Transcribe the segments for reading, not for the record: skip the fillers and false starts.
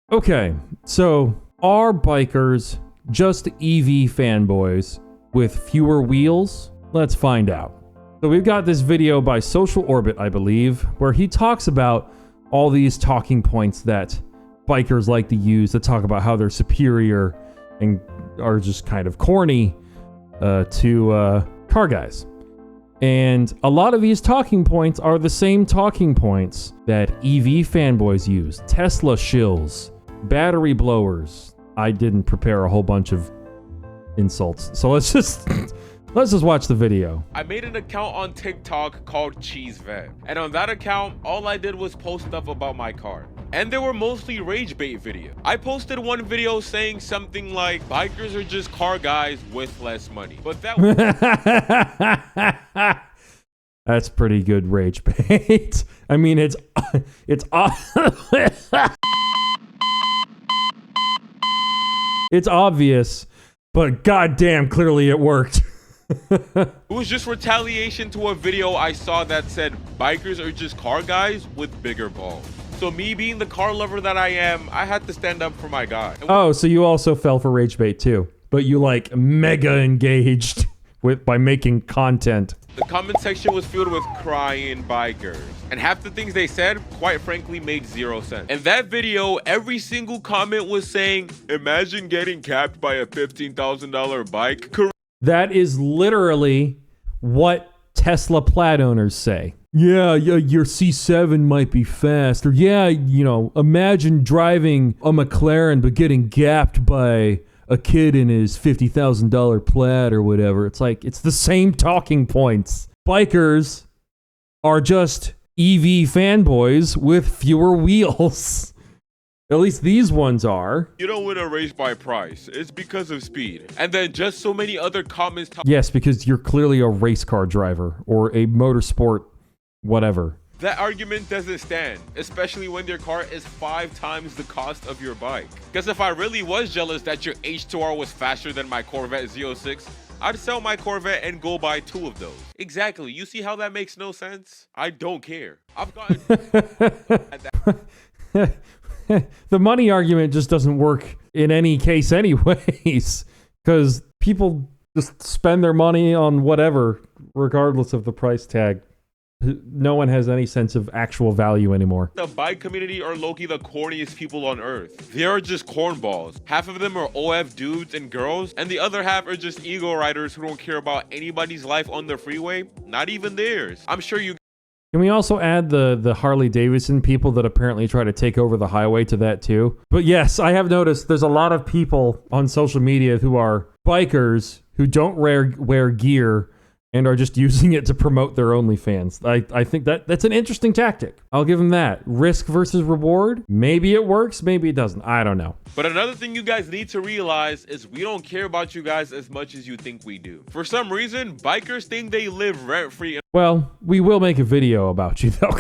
Okay, so are bikers just EV fanboys with fewer wheels? Let's find out. So we've got this video by Social Orbit, I believe, where he talks about all these talking points that bikers like to use to talk about how they're superior and are just kind of corny to car guys. And a lot of these talking points are the same talking points that EV fanboys use. Tesla shills, battery blowers. I didn't prepare a whole bunch of insults. So let's just watch the video. I made an account on TikTok called Cheese Vet. And on that account, all I did was post stuff about my car. And they were mostly rage bait videos. I posted one video saying something like, bikers are just car guys with less money. But that was that's pretty good rage bait. I mean, it's it's obvious, but goddamn, clearly it worked. It was just retaliation to a video I saw that said, bikers are just car guys with bigger balls. So me being the car lover that I am, I had to stand up for my guy. Oh, so you also fell for rage bait too, but you like mega engaged by making content. The comment section was filled with crying bikers. And half the things they said, quite frankly, made zero sense. In that video, every single comment was saying, imagine getting capped by a $15,000 bike. That is literally what Tesla Plaid owners say. Yeah, your C7 might be fast. Or yeah, you know, imagine driving a McLaren but getting gapped by a kid in his $50,000 Plaid or whatever. It's like, it's the same talking points. Bikers are just EV fanboys with fewer wheels. At least these ones are. You don't win a race by price. It's because of speed. And then just so many other comments. Yes, because you're clearly a race car driver or a motorsport whatever. That argument doesn't stand, especially when your car is 5 times the cost of your bike. Because if I really was jealous that your H2R was faster than my Corvette Z06, I'd sell my Corvette and go buy 2 of those. Exactly. You see how that makes no sense? I don't care. I've gotten... The money argument just doesn't work in any case anyways, because people just spend their money on whatever, regardless of the price tag. No one has any sense of actual value anymore. The bike community are low-key the corniest people on earth. They are just cornballs. Half of them are OF dudes and girls, and the other half are just ego riders who don't care about anybody's life on the freeway, not even theirs. I'm sure you... Can we also add the Harley Davidson people that apparently try to take over the highway to that too? But yes, I have noticed there's a lot of people on social media who are bikers who don't wear gear and are just using it to promote their OnlyFans. I think that's an interesting tactic. I'll give them that. Risk versus reward. Maybe it works, maybe it doesn't. I don't know. But another thing you guys need to realize is we don't care about you guys as much as you think we do. For some reason, bikers think they live rent-free. Well, we will make a video about you though.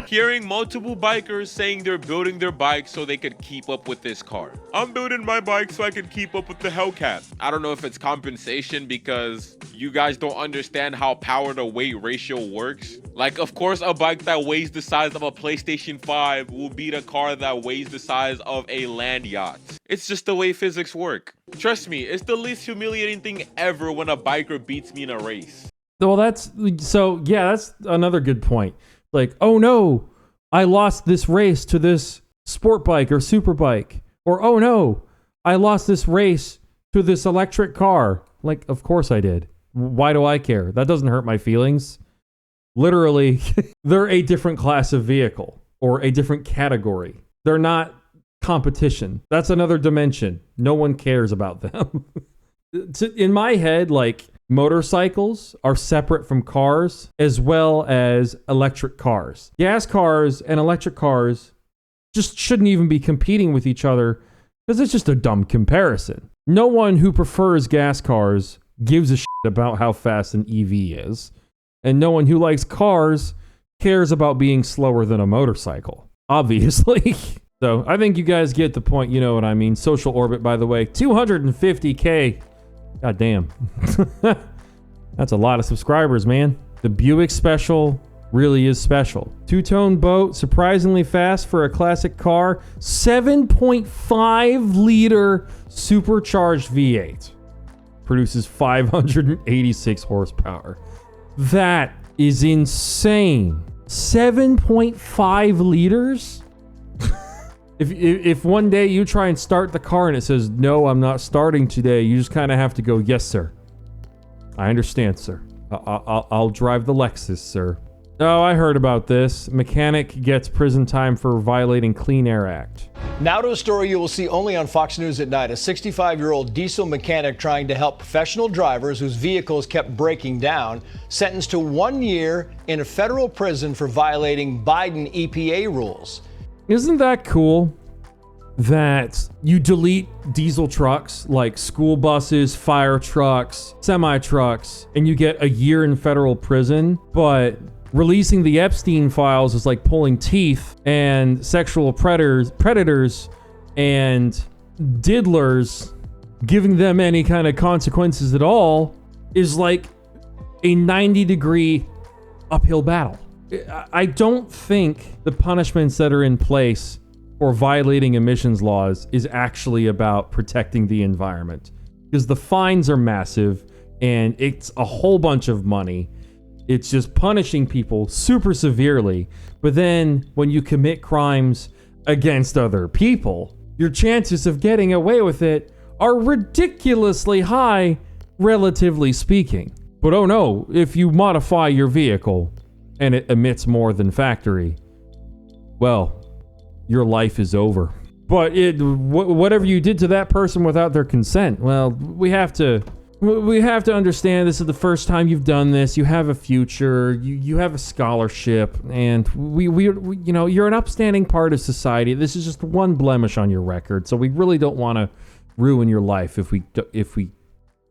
Hearing multiple bikers saying they're building their bike so they could keep up with this car. I'm building my bike so I can keep up with the Hellcat. I don't know if it's compensation because you guys don't understand how power to weight ratio works. Like, of course, a bike that weighs the size of a PlayStation 5 will beat a car that weighs the size of a land yacht. It's just the way physics work. Trust me, it's the least humiliating thing ever when a biker beats me in a race. Well, that's another good point. Like, oh no, I lost this race to this sport bike or super bike. Or, oh no, I lost this race to this electric car. Like, of course I did. Why do I care? That doesn't hurt my feelings. Literally, they're a different class of vehicle or a different category. They're not competition. That's another dimension. No one cares about them. In my head, like, motorcycles are separate from cars as well as electric cars. Gas cars and electric cars just shouldn't even be competing with each other because it's just a dumb comparison. No one who prefers gas cars gives a shit about how fast an EV is. And no one who likes cars cares about being slower than a motorcycle, obviously. So I think you guys get the point. You know what I mean. Social Orbit, by the way, 250K. God damn. That's a lot of subscribers, man. The Buick Special really is special. Two-tone boat, surprisingly fast for a classic car. 7.5 liter supercharged V8. Produces 586 horsepower. That is insane. 7.5 liters? If one day you try and start the car and it says, no, I'm not starting today, you just kind of have to go, yes, sir. I understand, sir. I'll drive the Lexus, sir. Oh, I heard about this. Mechanic gets prison time for violating Clean Air Act. Now to a story you will see only on Fox News at night. A 65-year-old diesel mechanic trying to help professional drivers whose vehicles kept breaking down, sentenced to 1 year in a federal prison for violating Biden EPA rules. Isn't that cool that you delete diesel trucks like school buses, fire trucks, semi-trucks, and you get a year in federal prison, but releasing the Epstein files is like pulling teeth, and sexual predators and diddlers, giving them any kind of consequences at all is like a 90-degree uphill battle. I don't think the punishments that are in place for violating emissions laws is actually about protecting the environment, because the fines are massive and it's a whole bunch of money. It's just punishing people super severely. But then when you commit crimes against other people, your chances of getting away with it are ridiculously high, relatively speaking. But oh no, if you modify your vehicle and it emits more than factory, well, your life is over. But whatever you did to that person without their consent, well, we have to understand this is the first time you've done this. You have a future, you have a scholarship, and we you know, you're an upstanding part of society. This is just one blemish on your record, so we really don't want to ruin your life if we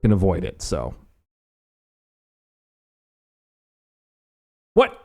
can avoid it. So what?